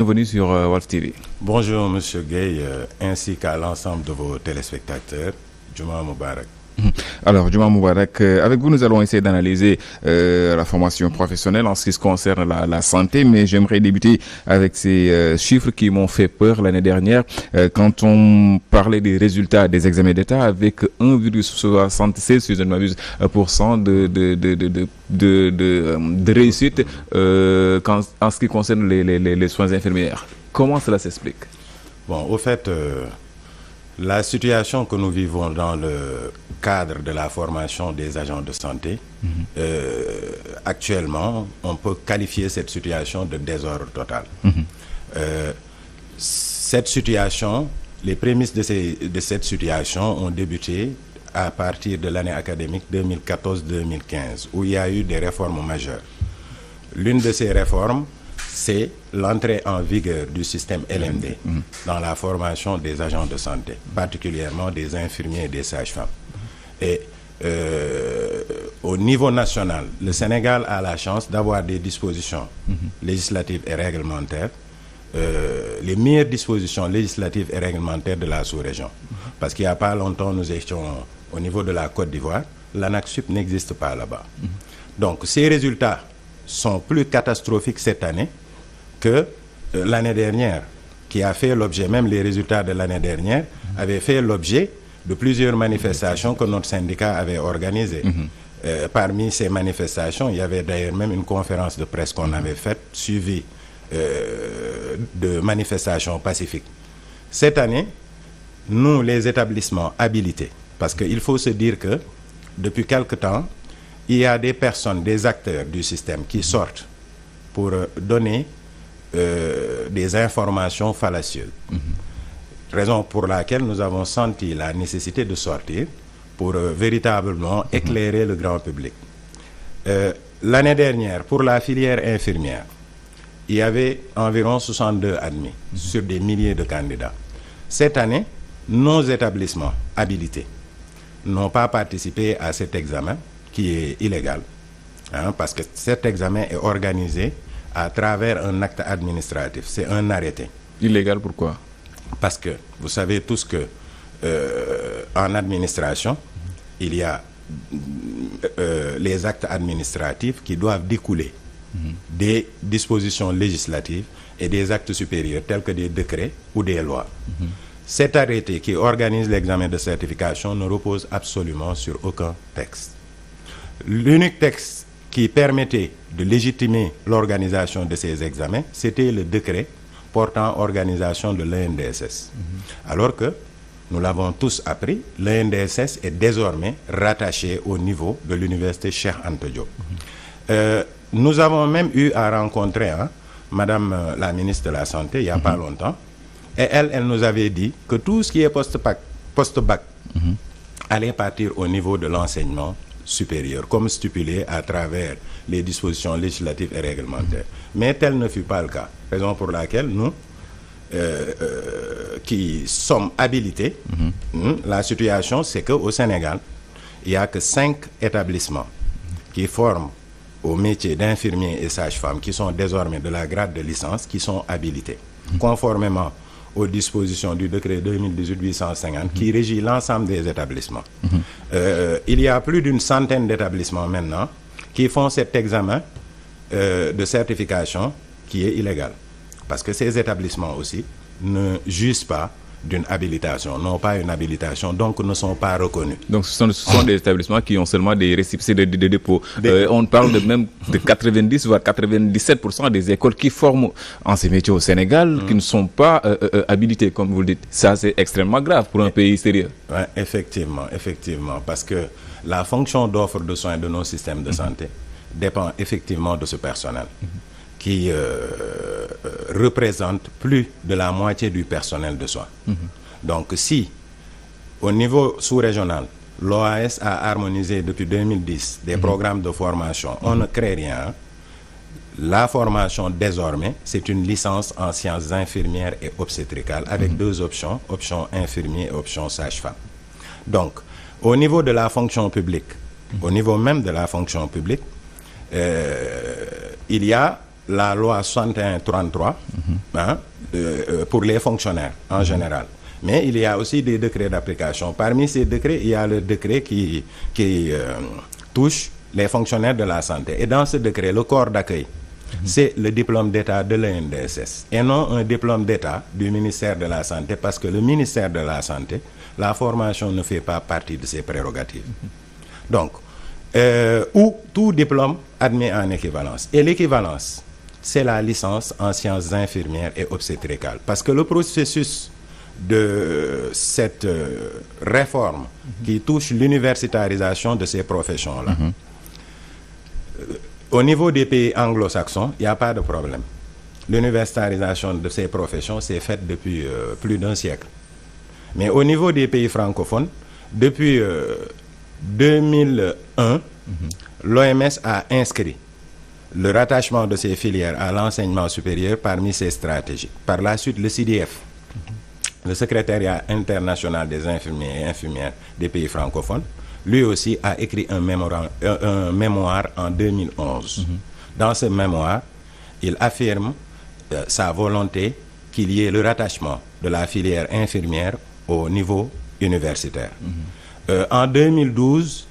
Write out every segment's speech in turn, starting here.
Bienvenue sur Walf TV. Bonjour Monsieur Gueye, ainsi qu'à l'ensemble de vos téléspectateurs. Juma Moubarak. Alors, Juma Moubarak, avec vous, nous allons essayer d'analyser la formation professionnelle en ce qui concerne la santé, mais j'aimerais débuter avec ces chiffres qui m'ont fait peur l'année dernière quand on parlait des résultats des examens d'État avec 1,76, si je ne m'abuse, % de réussite en ce qui concerne les soins infirmières. Comment cela s'explique? Bon, au fait, la situation que nous vivons dans le cadre de la formation des agents de santé, actuellement, on peut qualifier cette situation de désordre total. Cette situation, les prémices de cette situation ont débuté à partir de l'année académique 2014-2015, où il y a eu des réformes majeures. L'une de ces réformes, c'est l'entrée en vigueur du système LMD dans la formation des agents de santé, particulièrement des infirmiers et des sages-femmes. Et au niveau national, le Sénégal a la chance d'avoir des dispositions législatives et réglementaires, les meilleures dispositions législatives et réglementaires de la sous-région. Parce qu'il n'y a pas longtemps, nous étions au niveau de la Côte d'Ivoire, l'ANAQ-Sup n'existe pas là-bas. Donc ces résultats sont plus catastrophiques cette année que l'année dernière, qui a fait l'objet, même les résultats de l'année dernière, avaient fait l'objet de plusieurs manifestations que notre syndicat avait organisées. Parmi ces manifestations, il y avait d'ailleurs même une conférence de presse qu'on avait faite, suivie de manifestations pacifiques. Cette année, nous, les établissements habilités, parce qu'il faut se dire que depuis quelque temps, il y a des personnes, des acteurs du système qui sortent pour donner des informations fallacieuses. Raison pour laquelle nous avons senti la nécessité de sortir pour véritablement éclairer le grand public. L'année dernière, pour la filière infirmière, il y avait environ 62 admis sur des milliers de candidats. Cette année, nos établissements habilités n'ont pas participé à cet examen qui est illégal, parce que cet examen est organisé à travers un acte administratif, c'est un arrêté. Illégal, pourquoi? Parce que vous savez tous que en administration, il y a les actes administratifs qui doivent découler des dispositions législatives et des actes supérieurs tels que des décrets ou des lois. Cet arrêté qui organise l'examen de certification ne repose absolument sur aucun texte. L'unique texte qui permettait de légitimer l'organisation de ces examens, c'était le décret portant organisation de l'ENDSS. Alors que, nous l'avons tous appris, l'ENDSS est désormais rattaché au niveau de l'université Cheikh Anta Diop. Nous avons même eu à rencontrer Madame la ministre de la Santé il n'y a pas longtemps, et elle nous avait dit que tout ce qui est post-bac allait partir au niveau de l'enseignement supérieur, comme stipulé à travers les dispositions législatives et réglementaires. Mais tel ne fut pas le cas. Raison pour laquelle nous, qui sommes habilités, la situation, c'est qu'au Sénégal, il n'y a que 5 établissements qui forment au métier d'infirmier et sage-femme, qui sont désormais de la grade de licence, qui sont habilités, conformément aux dispositions du décret 2018-850 qui régit l'ensemble des établissements. Il y a plus d'une centaine d'établissements maintenant qui font cet examen de certification qui est illégal. Parce que ces établissements aussi ne jugent pas d'une habilitation, n'ont pas une habilitation, donc ne sont pas reconnus. Donc ce sont des établissements qui ont seulement des récépissés de dépôt. On parle même de 90 voire 97% des écoles qui forment en ces métiers au Sénégal qui ne sont pas habilitées, comme vous le dites. Ça, c'est extrêmement grave pour un pays sérieux. Ouais, effectivement, parce que la fonction d'offre de soins de nos systèmes de santé dépend effectivement de ce personnel qui représente plus de la moitié du personnel de soins. Donc si, au niveau sous-régional, l'OAS a harmonisé depuis 2010 des programmes de formation, on ne crée rien. La formation, désormais, c'est une licence en sciences infirmières et obstétricales avec 2 options, option infirmier et option sage-femme. Donc, au niveau de la fonction publique, au niveau même de la fonction publique, il y a la loi 61-33 pour les fonctionnaires en général. Mais il y a aussi des décrets d'application. Parmi ces décrets, il y a le décret qui touche les fonctionnaires de la santé. Et dans ce décret, le corps d'accueil, c'est le diplôme d'État de l'ENDSS et non un diplôme d'État du ministère de la Santé, parce que le ministère de la Santé, la formation ne fait pas partie de ses prérogatives. Donc, ou tout diplôme admis en équivalence. Et l'équivalence, c'est la licence en sciences infirmières et obstétricales. Parce que le processus de cette réforme qui touche l'universitarisation de ces professions-là, au niveau des pays anglo-saxons, il n'y a pas de problème. L'universitarisation de ces professions s'est faite depuis plus d'un siècle. Mais au niveau des pays francophones, depuis 2001, l'OMS a inscrit le rattachement de ces filières à l'enseignement supérieur parmi ses stratégies. Par la suite, le CDF, le secrétariat international des infirmiers et infirmières des pays francophones, lui aussi a écrit un mémoire en 2011. Dans ce mémoire, il affirme sa volonté qu'il y ait le rattachement de la filière infirmière au niveau universitaire. En 2012,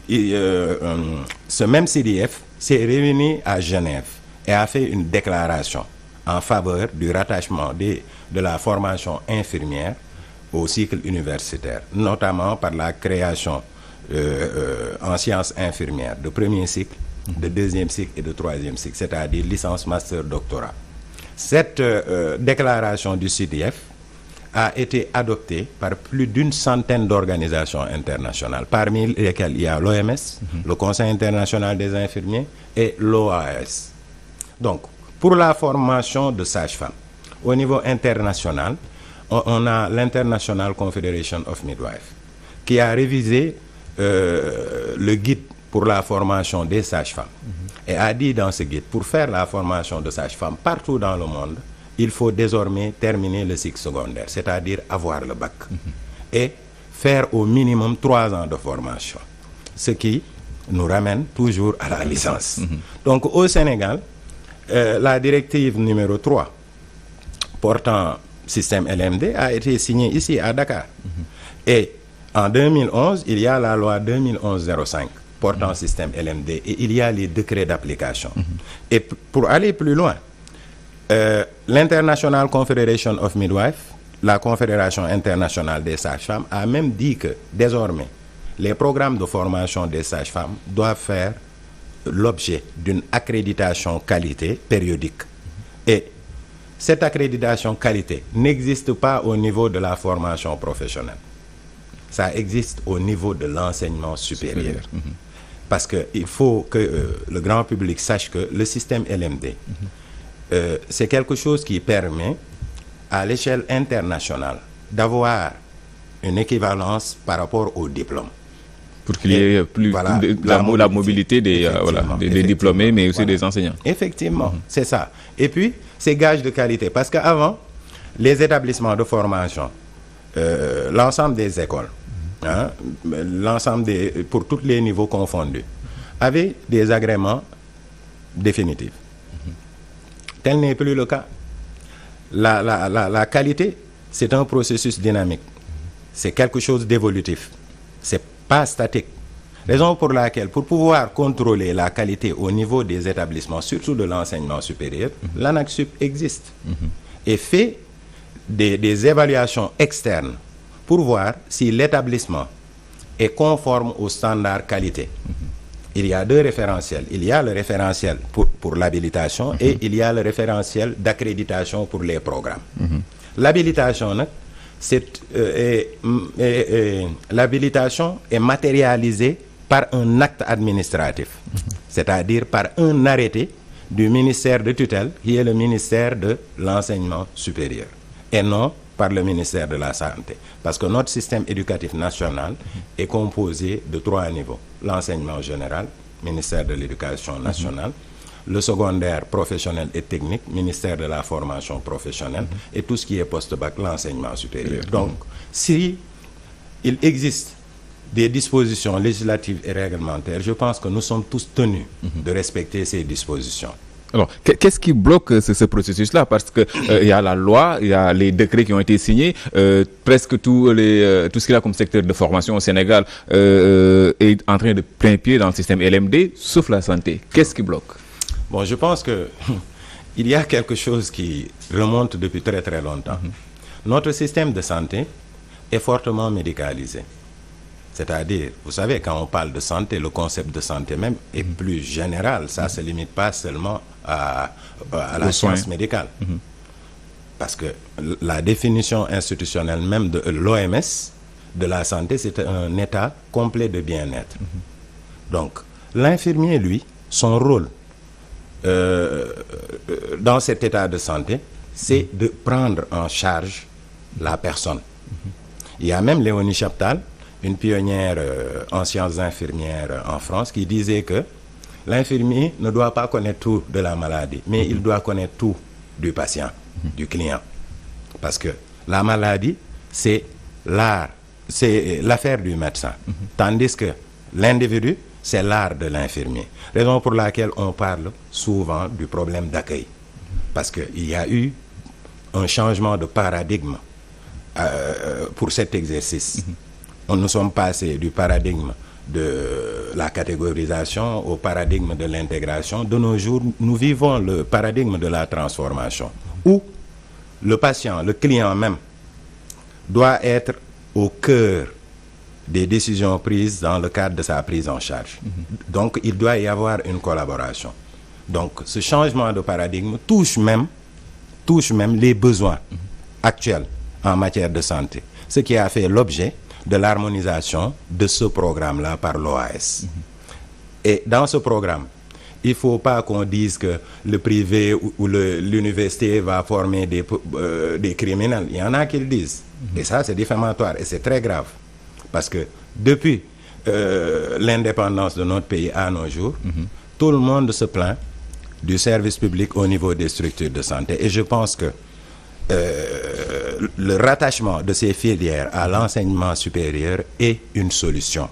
ce même CDF s'est réuni à Genève et a fait une déclaration en faveur du rattachement de la formation infirmière au cycle universitaire, notamment par la création en sciences infirmières de premier cycle, de deuxième cycle et de troisième cycle, c'est-à-dire licence, master, doctorat. Cette déclaration du CDF a été adoptée par plus d'une centaine d'organisations internationales, parmi lesquelles il y a l'OMS, le Conseil international des infirmiers et l'OAS. Donc, pour la formation de sages-femmes, au niveau international, on a l'International Confederation of Midwives qui a révisé le guide pour la formation des sages-femmes et a dit dans ce guide, pour faire la formation de sages-femmes partout dans le monde, il faut désormais terminer le cycle secondaire, c'est-à-dire avoir le bac et faire au minimum 3 ans de formation, ce qui nous ramène toujours à la licence. Donc au Sénégal, la directive numéro 3 portant système LMD a été signée ici à Dakar. Et en 2011, il y a la loi 2011-05 portant système LMD et il y a les décrets d'application. Et pour aller plus loin, l'International Confederation of Midwives, la Confédération internationale des sages-femmes, a même dit que désormais, les programmes de formation des sages-femmes doivent faire l'objet d'une accréditation qualité périodique. Et cette accréditation qualité n'existe pas au niveau de la formation professionnelle. Ça existe au niveau de l'enseignement supérieur. Parce qu'il faut que le grand public sache que le système LMD, c'est quelque chose qui permet à l'échelle internationale d'avoir une équivalence par rapport au diplôme. Pour qu'il y ait plus la mobilité des diplômés, mais aussi des enseignants. Effectivement, c'est ça. Et puis, c'est gage de qualité. Parce qu'avant, les établissements de formation, l'ensemble des écoles, pour tous les niveaux confondus, avaient des agréments définitifs. Tel n'est plus le cas. La qualité, c'est un processus dynamique. C'est quelque chose d'évolutif. C'est pas statique. Raison pour laquelle, pour pouvoir contrôler la qualité au niveau des établissements, surtout de l'enseignement supérieur, l'ANAQ-Sup existe et fait des évaluations externes pour voir si l'établissement est conforme aux standards qualité. Il y a 2 référentiels. Il y a le référentiel pour l'habilitation et il y a le référentiel d'accréditation pour les programmes. L'habilitation, l'habilitation est matérialisée par un acte administratif, c'est-à-dire par un arrêté du ministère de tutelle, qui est le ministère de l'enseignement supérieur, et non par le ministère de la Santé. Parce que notre système éducatif national est composé de 3 niveaux. L'enseignement général, ministère de l'Éducation nationale, le secondaire professionnel et technique, ministère de la formation professionnelle, et tout ce qui est post-bac, l'enseignement supérieur. Donc, si il existe des dispositions législatives et réglementaires, je pense que nous sommes tous tenus de respecter ces dispositions. Alors, qu'est-ce qui bloque ce processus-là? Parce que il y a la loi, il y a les décrets qui ont été signés, presque tout ce qu'il y a comme secteur de formation au Sénégal est en train de plein pied dans le système LMD, sauf la santé. Qu'est-ce qui bloque? Bon, je pense que il y a quelque chose qui remonte depuis très très longtemps. Notre système de santé est fortement médicalisé. C'est-à-dire, vous savez, quand on parle de santé, le concept de santé même est plus général. Ça ne se limite pas seulement à la science médicale. Parce que la définition institutionnelle même de l'OMS, de la santé, c'est un état complet de bien-être. Donc, l'infirmier, lui, son rôle dans cet état de santé, c'est de prendre en charge la personne. Il y a même Léonie Chaptal, une pionnière en sciences infirmières en France, qui disait que l'infirmier ne doit pas connaître tout de la maladie, mais il doit connaître tout du patient, du client. Parce que la maladie, c'est l'affaire du médecin. Tandis que l'individu, c'est l'art de l'infirmier. Raison pour laquelle on parle souvent du problème d'accueil. Parce qu'il y a eu un changement de paradigme pour cet exercice. Nous sommes passés du paradigme de la catégorisation au paradigme de l'intégration. De nos jours, nous vivons le paradigme de la transformation, où le patient, le client même, doit être au cœur des décisions prises dans le cadre de sa prise en charge. Donc, il doit y avoir une collaboration. Donc, ce changement de paradigme touche même les besoins actuels en matière de santé, ce qui a fait l'objet de l'harmonisation de ce programme-là par l'OAS. Et dans ce programme, il ne faut pas qu'on dise que le privé ou l'université va former des criminels. Il y en a qui le disent. Et ça, c'est diffamatoire et c'est très grave. Parce que depuis l'indépendance de notre pays à nos jours, tout le monde se plaint du service public au niveau des structures de santé. Et je pense que le rattachement de ces filières à l'enseignement supérieur est une solution.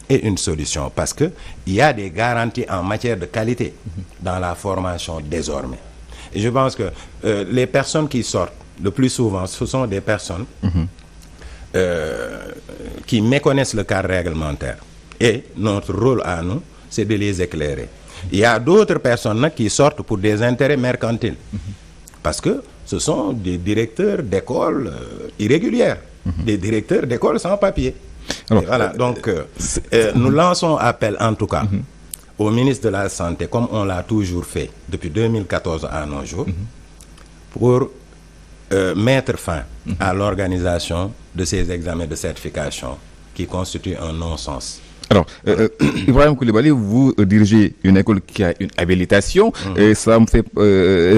Est une solution parce qu'il y a des garanties en matière de qualité dans la formation désormais. Et je pense que les personnes qui sortent, le plus souvent, ce sont des personnes qui méconnaissent le cadre réglementaire. Et notre rôle à nous, c'est de les éclairer. Il y a d'autres personnes qui sortent pour des intérêts mercantiles. Parce que ce sont des directeurs d'écoles irrégulières, des directeurs d'écoles sans papier. Alors, voilà, donc nous lançons appel en tout cas au ministre de la Santé, comme on l'a toujours fait depuis 2014 à nos jours, pour mettre fin à l'organisation de ces examens de certification qui constituent un non-sens. Alors, Ibrahim Coulibaly, vous dirigez une école qui a une habilitation et ça me fait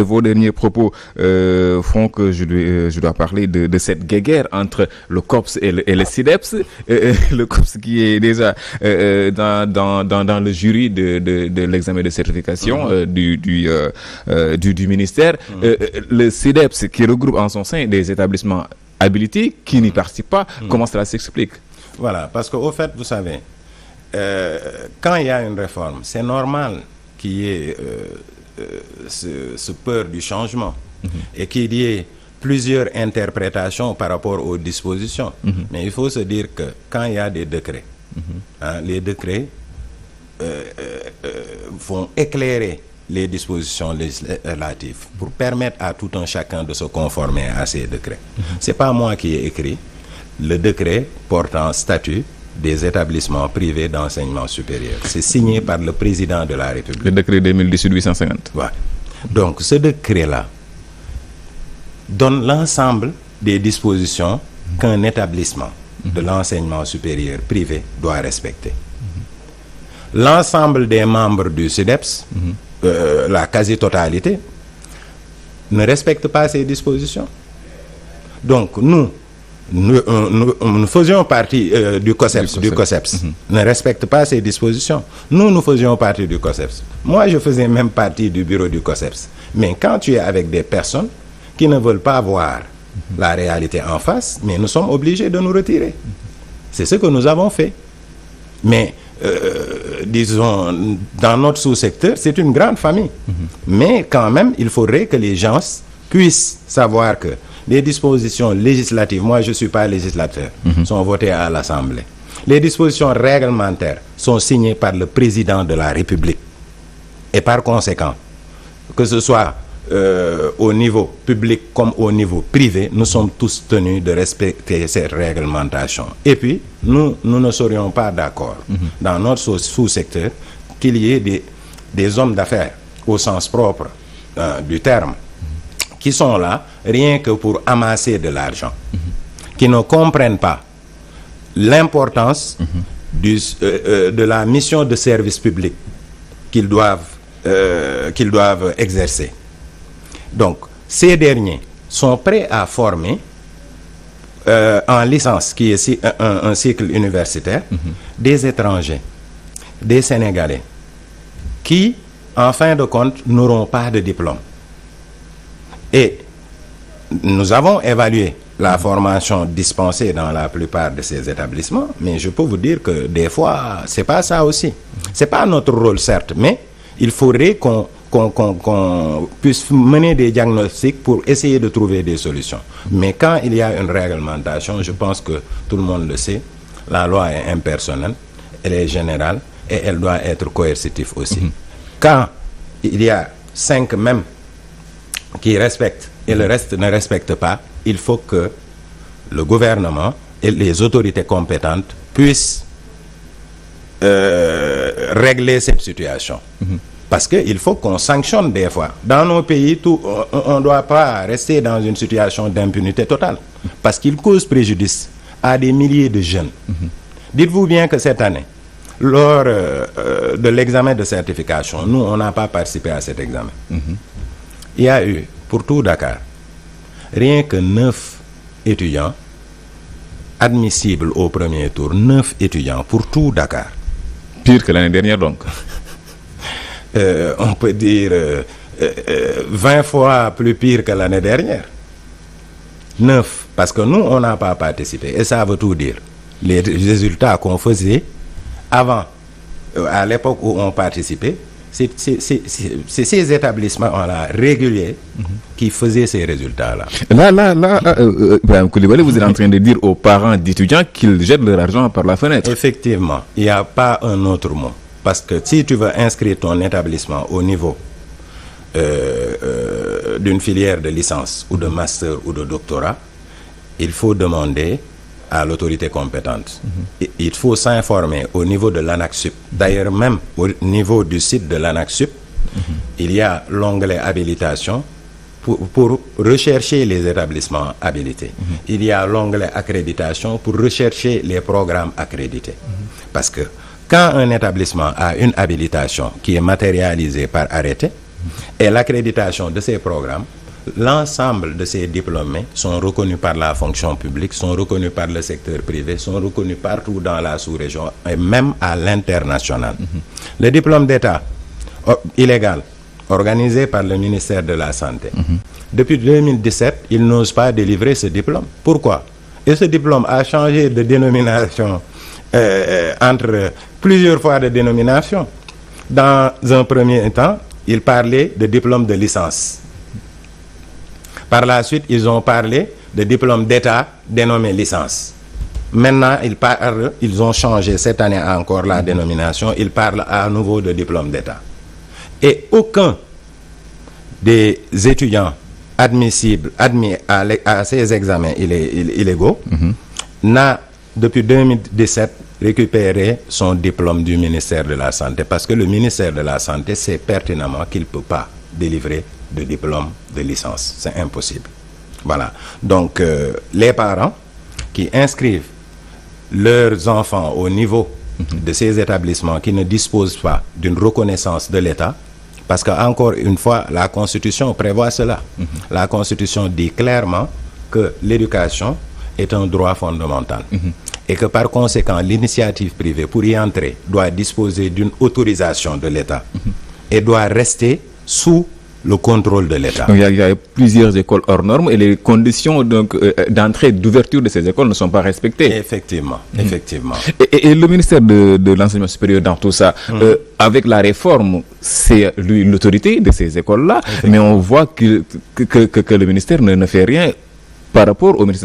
vos derniers propos font que je dois parler de cette guéguerre entre le COPS et le SIDEPS. Le COPS qui est déjà dans le jury de l'examen de certification du ministère. Le SIDEPS qui regroupe en son sein des établissements habilités qui n'y participent pas. Comment cela s'explique? Voilà, parce qu'au fait, vous savez, quand il y a une réforme, c'est normal qu'il y ait ce peur du changement et qu'il y ait plusieurs interprétations par rapport aux dispositions. Mais il faut se dire que quand il y a des décrets, les décrets vont éclairer les dispositions législatives pour permettre à tout un chacun de se conformer à ces décrets. C'est pas moi qui ai écrit le décret portant statut des établissements privés d'enseignement supérieur. C'est signé par le président de la République. Le décret 2018-850. Ouais. Donc, ce décret-là donne l'ensemble des dispositions qu'un établissement de l'enseignement supérieur privé doit respecter. L'ensemble des membres du SIDEPS, la quasi-totalité, ne respecte pas ces dispositions. Donc, nous faisions partie du COSEPS. Ne respecte pas ces dispositions. Nous faisions partie du COSEPS. Moi, je faisais même partie du bureau du COSEPS. Mais quand tu es avec des personnes qui ne veulent pas voir la réalité en face, mais nous sommes obligés de nous retirer. C'est ce que nous avons fait. Mais disons, dans notre sous-secteur, c'est une grande famille. Mais quand même, il faudrait que les gens puissent savoir que les dispositions législatives, moi je ne suis pas législateur, sont votées à l'Assemblée. Les dispositions réglementaires sont signées par le président de la République. Et par conséquent, que ce soit au niveau public comme au niveau privé, nous sommes tous tenus de respecter ces réglementations. Et puis, nous ne serions pas d'accord dans notre sous-secteur qu'il y ait des hommes d'affaires au sens propre du terme qui sont là rien que pour amasser de l'argent, qui ne comprennent pas l'importance de la mission de service public qu'ils doivent exercer. Donc, ces derniers sont prêts à former en licence, qui est un cycle universitaire, des étrangers, des Sénégalais, qui, en fin de compte, n'auront pas de diplôme. Et nous avons évalué la formation dispensée dans la plupart de ces établissements, mais je peux vous dire que des fois, c'est pas ça aussi. C'est pas notre rôle, certes, mais il faudrait qu'on puisse mener des diagnostics pour essayer de trouver des solutions. Mais quand il y a une réglementation, je pense que tout le monde le sait, la loi est impersonnelle, elle est générale et elle doit être coercitive aussi. Quand il y a 5 même qui respectent et le reste ne respecte pas, il faut que le gouvernement et les autorités compétentes puissent régler cette situation. Parce qu'il faut qu'on sanctionne des fois. Dans nos pays, on ne doit pas rester dans une situation d'impunité totale. Parce qu'il cause préjudice à des milliers de jeunes. Dites-vous bien que cette année, lors de l'examen de certification, nous, on n'a pas participé à cet examen. Il y a eu, pour tout Dakar, rien que 9 étudiants admissibles au premier tour. 9 étudiants pour tout Dakar. Pire que l'année dernière, donc. On peut dire 20 fois plus pire que l'année dernière. 9, parce que nous, on n'a pas participé. Et ça veut tout dire. Les résultats qu'on faisait avant, à l'époque où on participait, c'est ces établissements-là réguliers qui faisaient ces résultats-là. Ibrahim Coulibaly, vous êtes en train de dire aux parents d'étudiants qu'ils jettent leur argent par la fenêtre. Effectivement, il n'y a pas un autre mot. Parce que si tu veux inscrire ton établissement au niveau d'une filière de licence ou de master ou de doctorat, il faut demander à l'autorité compétente. Il faut s'informer au niveau de l'ANAQ-Sup. D'ailleurs, même au niveau du site de l'ANAQ-Sup, il y a l'onglet habilitation pour rechercher les établissements habilités. Il y a l'onglet accréditation pour rechercher les programmes accrédités. Parce que quand un établissement a une habilitation qui est matérialisée par arrêté et l'accréditation de ces programmes, l'ensemble de ces diplômés sont reconnus par la fonction publique, sont reconnus par le secteur privé, sont reconnus partout dans la sous-région et même à l'international. Le diplôme d'État illégal, organisé par le ministère de la Santé, depuis 2017, ils n'osent pas délivrer ce diplôme. Pourquoi? Et ce diplôme a changé de dénomination entre plusieurs fois de dénomination. Dans un premier temps, ils parlaient de diplôme de licence. Par la suite, ils ont parlé de diplôme d'État dénommé licence. Maintenant, ils ont changé cette année encore la dénomination. Ils parlent à nouveau de diplôme d'État. Et aucun des étudiants admis à ces examens illégaux n'a, depuis 2017, récupéré son diplôme du ministère de la Santé. Parce que le ministère de la Santé sait pertinemment qu'il ne peut pas délivrer de diplôme de licence. C'est impossible. Voilà. Donc, les parents qui inscrivent leurs enfants au niveau de ces établissements qui ne disposent pas d'une reconnaissance de l'État, parce qu'encore une fois, la Constitution prévoit cela. La Constitution dit clairement que l'éducation est un droit fondamental. Et que par conséquent, l'initiative privée, pour y entrer, doit disposer d'une autorisation de l'État et doit rester sous le contrôle de l'État. Donc il y a plusieurs écoles hors normes et les conditions donc d'entrée, d'ouverture de ces écoles ne sont pas respectées. Effectivement, effectivement. Et le ministère de l'enseignement supérieur dans tout ça, avec la réforme, c'est lui l'autorité de ces écoles-là, mais on voit que le ministère ne fait rien par rapport au ministère